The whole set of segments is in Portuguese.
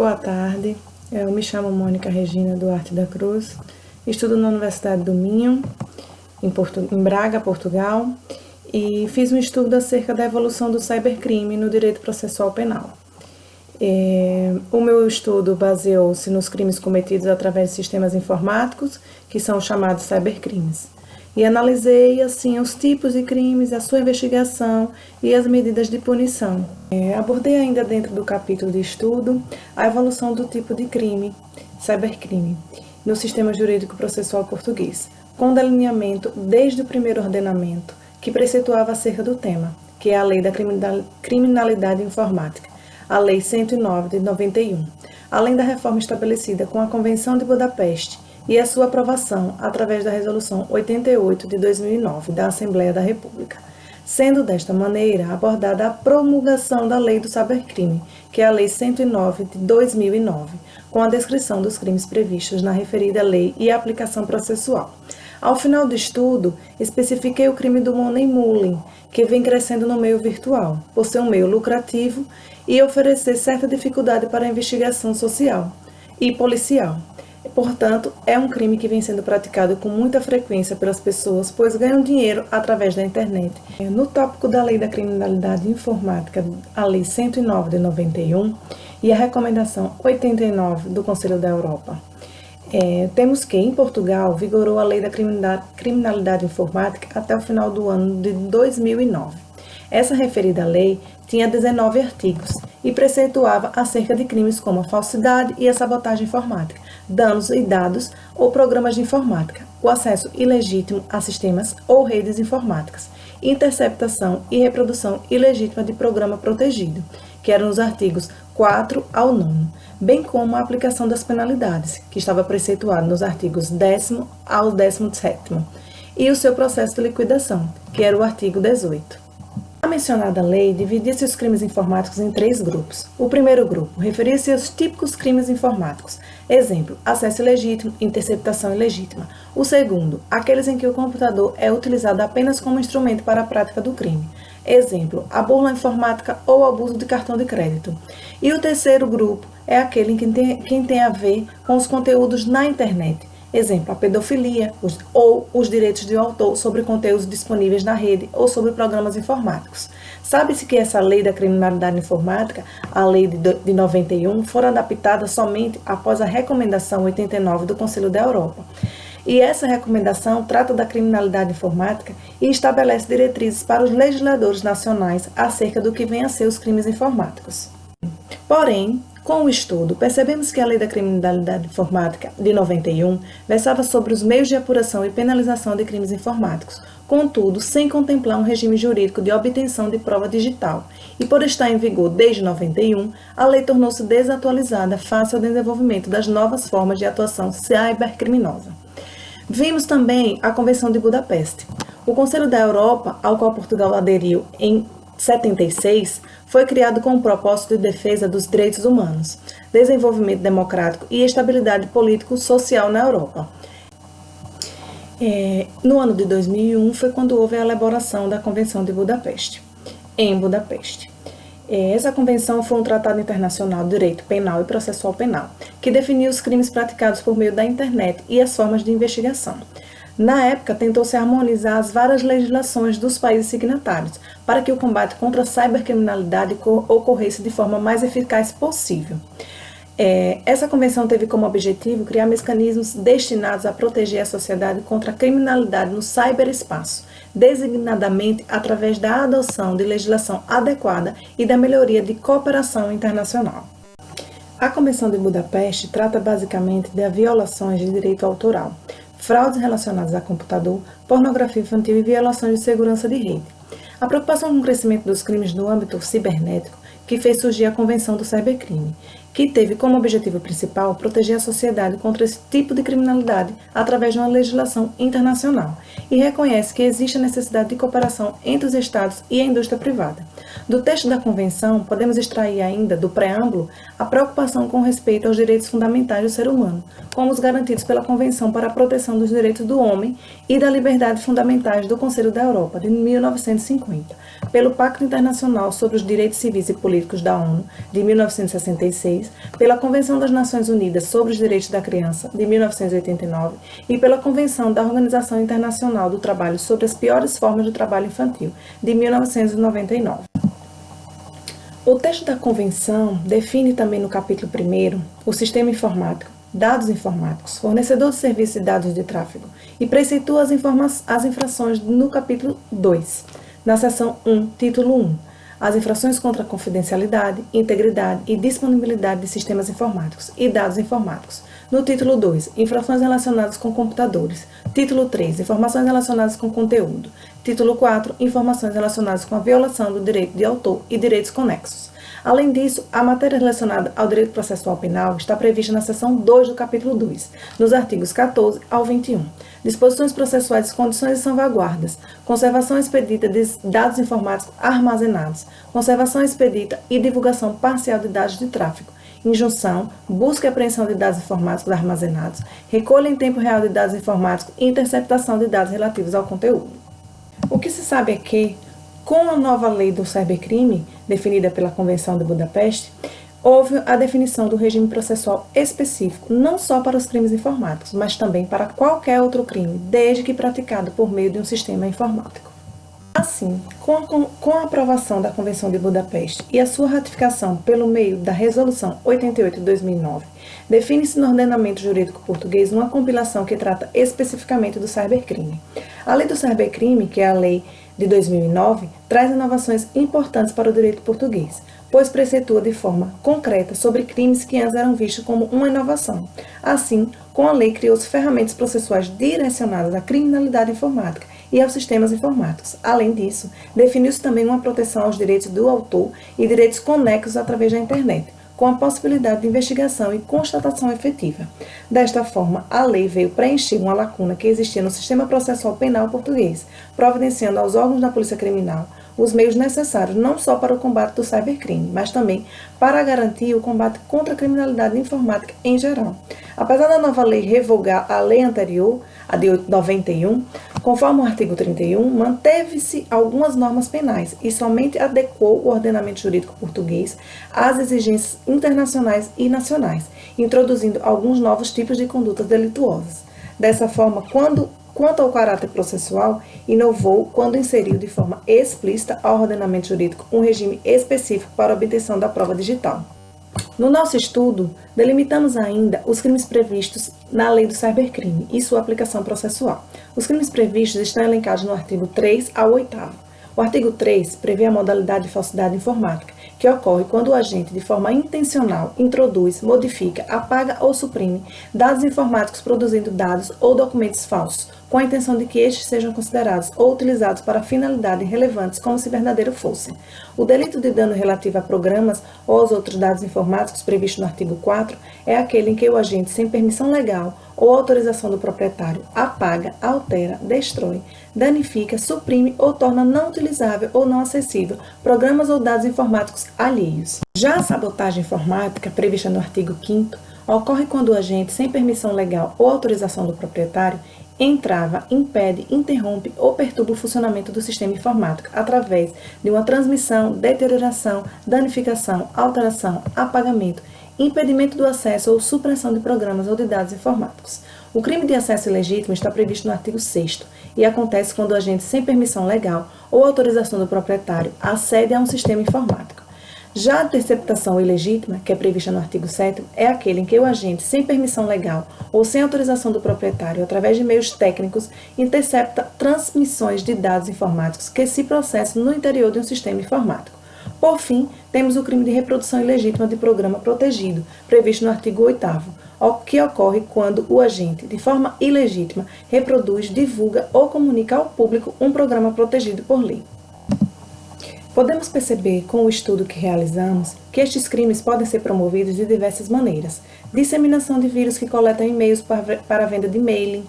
Boa tarde, eu me chamo Mônica Regina Duarte da Cruz, estudo na Universidade do Minho, em Braga, Portugal, e fiz um estudo acerca da evolução do cybercrime no direito processual penal. O meu estudo baseou-se nos crimes cometidos através de sistemas informáticos, que são os chamados cybercrimes. E analisei, assim, os tipos de crimes, a sua investigação e as medidas de punição. Abordei ainda dentro do capítulo de estudo a evolução do tipo de crime, cybercrime, no sistema jurídico processual português, com delineamento desde o primeiro ordenamento, que preceituava acerca do tema, que é a Lei da Criminalidade Informática, a Lei 109 de 91, além da reforma estabelecida com a Convenção de Budapeste, e a sua aprovação através da Resolução 88 de 2009 da Assembleia da República, sendo desta maneira abordada a promulgação da Lei do Cybercrime, que é a Lei 109 de 2009, com a descrição dos crimes previstos na referida lei e a aplicação processual. Ao final do estudo, especifiquei o crime do money muling, que vem crescendo no meio virtual, por ser um meio lucrativo e oferecer certa dificuldade para a investigação social e policial. Portanto, é um crime que vem sendo praticado com muita frequência pelas pessoas, pois ganham dinheiro através da internet. No tópico da Lei da Criminalidade Informática, a Lei 109 de 91 e a Recomendação 89 do Conselho da Europa, temos que, em Portugal, vigorou a Lei da Criminalidade Informática até o final do ano de 2009. Essa referida lei tinha 19 artigos e preceituava acerca de crimes como a falsidade e a sabotagem informática, danos e dados ou programas de informática, o acesso ilegítimo a sistemas ou redes informáticas, interceptação e reprodução ilegítima de programa protegido, que eram os artigos 4 ao 9, bem como a aplicação das penalidades, que estava preceituado nos artigos 10º ao 17º, e o seu processo de liquidação, que era o artigo 18. A mencionada lei dividia-se os crimes informáticos em 3 grupos. O primeiro grupo referia-se aos típicos crimes informáticos, exemplo, acesso ilegítimo, interceptação ilegítima. O segundo, aqueles em que o computador é utilizado apenas como instrumento para a prática do crime, exemplo, a burla informática ou abuso de cartão de crédito. E o terceiro grupo é aquele que tem a ver com os conteúdos na internet, exemplo, a pedofilia ou os direitos de autor sobre conteúdos disponíveis na rede ou sobre programas informáticos. Sabe-se que essa lei da criminalidade informática, a lei de 91, foi adaptada somente após a recomendação 89 do Conselho da Europa. E essa recomendação trata da criminalidade informática e estabelece diretrizes para os legisladores nacionais acerca do que vem a ser os crimes informáticos. Porém, com o estudo, percebemos que a Lei da Criminalidade Informática de 91 versava sobre os meios de apuração e penalização de crimes informáticos, contudo, sem contemplar um regime jurídico de obtenção de prova digital. E por estar em vigor desde 91, a lei tornou-se desatualizada face ao desenvolvimento das novas formas de atuação cybercriminosa. Vimos também a Convenção de Budapeste. O Conselho da Europa, ao qual Portugal aderiu em 76, foi criado com o propósito de defesa dos direitos humanos, desenvolvimento democrático e estabilidade político-social na Europa. No ano de 2001 foi quando houve a elaboração da Convenção de Budapeste, em Budapeste. Essa convenção foi um tratado internacional de direito penal e processual penal, que definiu os crimes praticados por meio da internet e as formas de investigação. Na época, tentou-se harmonizar as várias legislações dos países signatários para que o combate contra a cybercriminalidade ocorresse de forma mais eficaz possível. Essa convenção teve como objetivo criar mecanismos destinados a proteger a sociedade contra a criminalidade no cyberespaço, designadamente através da adoção de legislação adequada e da melhoria de cooperação internacional. A Convenção de Budapeste trata basicamente de violações de direito autoral, fraudes relacionadas a computador, pornografia infantil e violações de segurança de rede. A preocupação com o crescimento dos crimes no âmbito cibernético que fez surgir a Convenção do Cybercrime, que teve como objetivo principal proteger a sociedade contra esse tipo de criminalidade através de uma legislação internacional e reconhece que existe a necessidade de cooperação entre os Estados e a indústria privada, Do texto da Convenção, podemos extrair ainda, do preâmbulo, a preocupação com respeito aos direitos fundamentais do ser humano, como os garantidos pela Convenção para a Proteção dos Direitos do Homem e da Liberdade Fundamentais do Conselho da Europa, de 1950, pelo Pacto Internacional sobre os Direitos Civis e Políticos da ONU, de 1966, pela Convenção das Nações Unidas sobre os Direitos da Criança, de 1989, e pela Convenção da Organização Internacional do Trabalho sobre as Piores Formas de Trabalho Infantil, de 1999. O texto da Convenção define também no capítulo 1º o sistema informático, dados informáticos, fornecedor de serviços de dados de tráfego, e preceitua as infrações no capítulo 2, na seção 1, título 1, as infrações contra a confidencialidade, integridade e disponibilidade de sistemas informáticos e dados informáticos. No título 2, infrações relacionadas com computadores. Título 3, informações relacionadas com conteúdo. Título 4, informações relacionadas com a violação do direito de autor e direitos conexos. Além disso, a matéria relacionada ao direito processual penal está prevista na seção 2 do capítulo 2, nos artigos 14 ao 21. Disposições processuais, condições e salvaguardas, conservação expedita de dados informáticos armazenados, conservação expedita e divulgação parcial de dados de tráfego, injunção, busca e apreensão de dados informáticos armazenados, recolha em tempo real de dados informáticos e interceptação de dados relativos ao conteúdo. O que se sabe é que, com a nova lei do cybercrime, definida pela Convenção de Budapeste, houve a definição do regime processual específico, não só para os crimes informáticos, mas também para qualquer outro crime, desde que praticado por meio de um sistema informático. Assim, com a aprovação da Convenção de Budapeste e a sua ratificação pelo meio da Resolução 88 de 2009, define-se no ordenamento jurídico português uma compilação que trata especificamente do cybercrime. A Lei do Cybercrime, que é a Lei de 2009, traz inovações importantes para o direito português, pois preceitua de forma concreta sobre crimes que antes eram vistos como uma inovação. Assim, com a lei criou-se ferramentas processuais direcionadas à criminalidade informática e aos sistemas informáticos. Além disso, definiu-se também uma proteção aos direitos do autor e direitos conexos através da internet, com a possibilidade de investigação e constatação efetiva. Desta forma, a lei veio preencher uma lacuna que existia no sistema processual penal português, providenciando aos órgãos da Polícia Criminal os meios necessários não só para o combate do cybercrime, mas também para garantir o combate contra a criminalidade informática em geral. Apesar da nova lei revogar a lei anterior, a de 91, conforme o artigo 31, manteve-se algumas normas penais e somente adequou o ordenamento jurídico português às exigências internacionais e nacionais, introduzindo alguns novos tipos de condutas delituosas. Dessa forma, quanto ao caráter processual, inovou quando inseriu de forma explícita ao ordenamento jurídico um regime específico para a obtenção da prova digital. No nosso estudo, delimitamos ainda os crimes previstos na Lei do Cybercrime e sua aplicação processual. Os crimes previstos estão elencados no artigo 3 ao 8º. O artigo 3 prevê a modalidade de falsidade informática, que ocorre quando o agente, de forma intencional, introduz, modifica, apaga ou suprime dados informáticos produzindo dados ou documentos falsos, com a intenção de que estes sejam considerados ou utilizados para finalidades relevantes como se verdadeiro fossem. O delito de dano relativo a programas ou aos outros dados informáticos previsto no artigo 4 é aquele em que o agente, sem permissão legal ou autorização do proprietário, apaga, altera, destrói, danifica, suprime ou torna não utilizável ou não acessível programas ou dados informáticos alheios. Já a sabotagem informática, prevista no artigo 5º, ocorre quando o agente, sem permissão legal ou autorização do proprietário, entrava, impede, interrompe ou perturba o funcionamento do sistema informático através de uma transmissão, deterioração, danificação, alteração, apagamento, impedimento do acesso ou supressão de programas ou de dados informáticos. O crime de acesso ilegítimo está previsto no artigo 6º e acontece quando o agente, sem permissão legal ou autorização do proprietário, acede a um sistema informático. Já a interceptação ilegítima, que é prevista no artigo 7º, é aquele em que o agente, sem permissão legal ou sem autorização do proprietário, através de meios técnicos, intercepta transmissões de dados informáticos que se processam no interior de um sistema informático. Por fim, temos o crime de reprodução ilegítima de programa protegido, previsto no artigo 8º, que ocorre quando o agente, de forma ilegítima, reproduz, divulga ou comunica ao público um programa protegido por lei. Podemos perceber, com o estudo que realizamos, que estes crimes podem ser promovidos de diversas maneiras. Disseminação de vírus que coletam e-mails para a venda de mailing,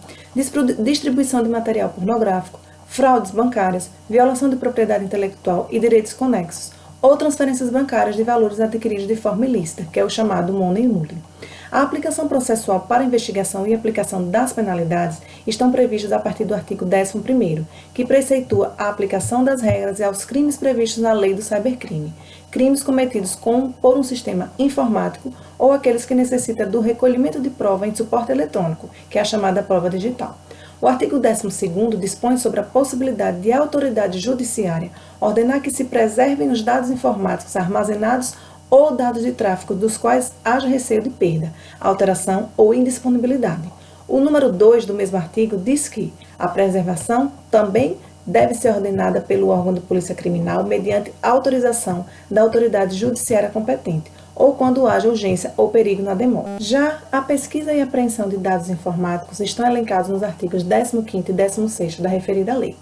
distribuição de material pornográfico, fraudes bancárias, violação de propriedade intelectual e direitos conexos, ou transferências bancárias de valores adquiridos de forma ilícita, que é o chamado money muling. A aplicação processual para investigação e aplicação das penalidades estão previstas a partir do artigo 11º, que preceitua a aplicação das regras aos crimes previstos na lei do cybercrime, crimes cometidos por um sistema informático ou aqueles que necessitam do recolhimento de prova em suporte eletrônico, que é a chamada prova digital. O artigo 12º dispõe sobre a possibilidade de a autoridade judiciária ordenar que se preservem os dados informáticos armazenados ou dados de tráfego dos quais haja receio de perda, alteração ou indisponibilidade. O número 2 do mesmo artigo diz que a preservação também deve ser ordenada pelo órgão de polícia criminal mediante autorização da autoridade judiciária competente, ou quando haja urgência ou perigo na demora. Já a pesquisa e apreensão de dados informáticos estão elencados nos artigos 15º e 16º da referida lei.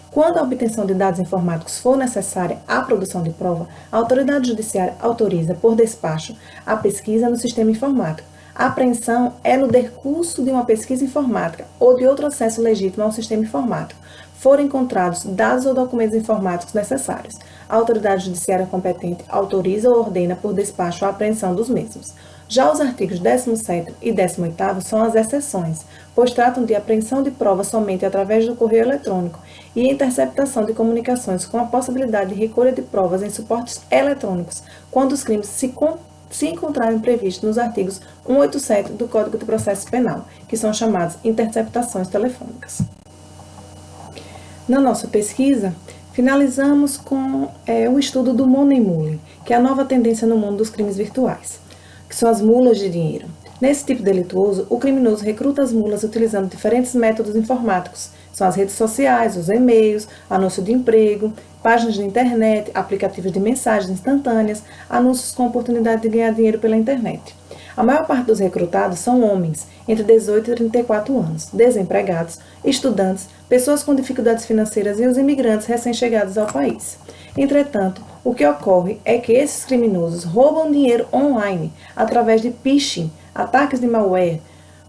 Quando a obtenção de dados informáticos for necessária à produção de prova, a autoridade judiciária autoriza, por despacho, a pesquisa no sistema informático. A apreensão é no decurso de uma pesquisa informática ou de outro acesso legítimo ao sistema informático, forem encontrados dados ou documentos informáticos necessários. A autoridade judiciária competente autoriza ou ordena, por despacho, a apreensão dos mesmos. Já os artigos 17º e 18º são as exceções, pois tratam de apreensão de provas somente através do correio eletrônico e interceptação de comunicações com a possibilidade de recolha de provas em suportes eletrônicos, quando os crimes se encontrarem previstos nos artigos 187 do Código de Processo Penal, que são chamados interceptações telefônicas. Na nossa pesquisa, finalizamos com o estudo do money muling, que é a nova tendência no mundo dos crimes virtuais, que são as mulas de dinheiro. Nesse tipo delituoso, o criminoso recruta as mulas utilizando diferentes métodos informáticos. São as redes sociais, os e-mails, anúncio de emprego, páginas de internet, aplicativos de mensagens instantâneas, anúncios com oportunidade de ganhar dinheiro pela internet. A maior parte dos recrutados são homens, entre 18 e 34 anos, desempregados, estudantes, pessoas com dificuldades financeiras e os imigrantes recém-chegados ao país. Entretanto, o que ocorre é que esses criminosos roubam dinheiro online através de phishing, ataques de malware,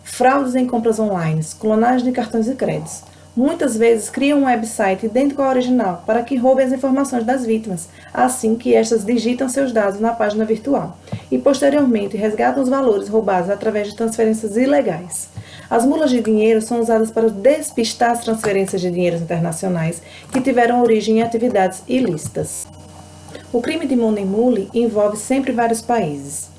fraudes em compras online, clonagem de cartões de crédito. Muitas vezes criam um website idêntico ao original para que roubem as informações das vítimas, assim que estas digitam seus dados na página virtual e posteriormente resgatam os valores roubados através de transferências ilegais. As mulas de dinheiro são usadas para despistar as transferências de dinheiros internacionais que tiveram origem em atividades ilícitas. O crime de money muling envolve sempre vários países.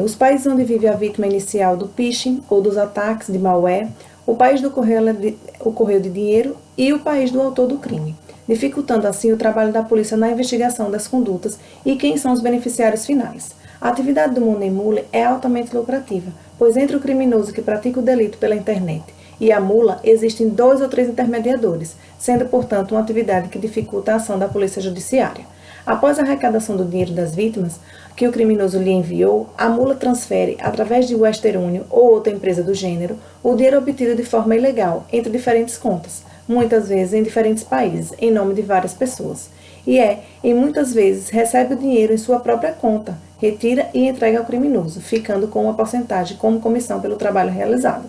Os países onde vive a vítima inicial do phishing ou dos ataques de malware, o país do correio de dinheiro e o país do autor do crime, dificultando assim o trabalho da polícia na investigação das condutas e quem são os beneficiários finais. A atividade do money muling é altamente lucrativa, pois entre o criminoso que pratica o delito pela internet e a mula existem 2 ou 3 intermediadores, sendo, portanto, uma atividade que dificulta a ação da polícia judiciária. Após a arrecadação do dinheiro das vítimas, que o criminoso lhe enviou, a mula transfere, através de Western Union ou outra empresa do gênero, o dinheiro obtido de forma ilegal, entre diferentes contas, muitas vezes em diferentes países, em nome de várias pessoas. E muitas vezes, recebe o dinheiro em sua própria conta, retira e entrega ao criminoso, ficando com uma porcentagem como comissão pelo trabalho realizado.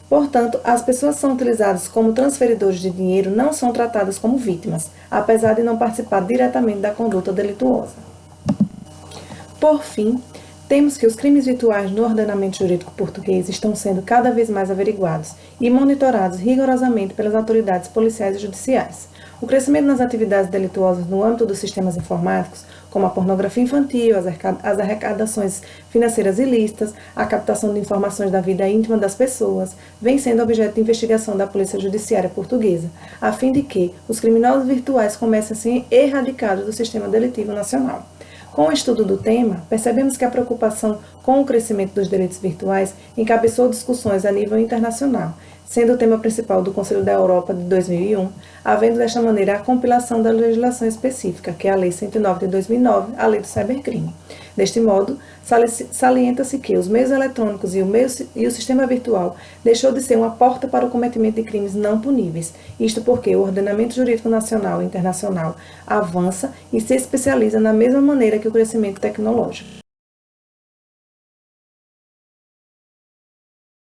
Portanto, as pessoas que são utilizadas como transferidores de dinheiro não são tratadas como vítimas, apesar de não participar diretamente da conduta delituosa. Por fim, temos que os crimes virtuais no ordenamento jurídico português estão sendo cada vez mais averiguados e monitorados rigorosamente pelas autoridades policiais e judiciais. O crescimento nas atividades delituosas no âmbito dos sistemas informáticos, como a pornografia infantil, as arrecadações financeiras ilícitas, a captação de informações da vida íntima das pessoas, vem sendo objeto de investigação da Polícia Judiciária Portuguesa, a fim de que os criminosos virtuais comecem a ser erradicados do sistema delitivo nacional. Com o estudo do tema, percebemos que a preocupação com o crescimento dos delitos virtuais encabeçou discussões a nível internacional, sendo o tema principal do Conselho da Europa de 2001, havendo desta maneira a compilação da legislação específica, que é a Lei 109 de 2009, a Lei do Cybercrime. Deste modo, salienta-se que os meios eletrônicos e o sistema virtual deixou de ser uma porta para o cometimento de crimes não puníveis, isto porque o ordenamento jurídico nacional e internacional avança e se especializa na mesma maneira que o crescimento tecnológico.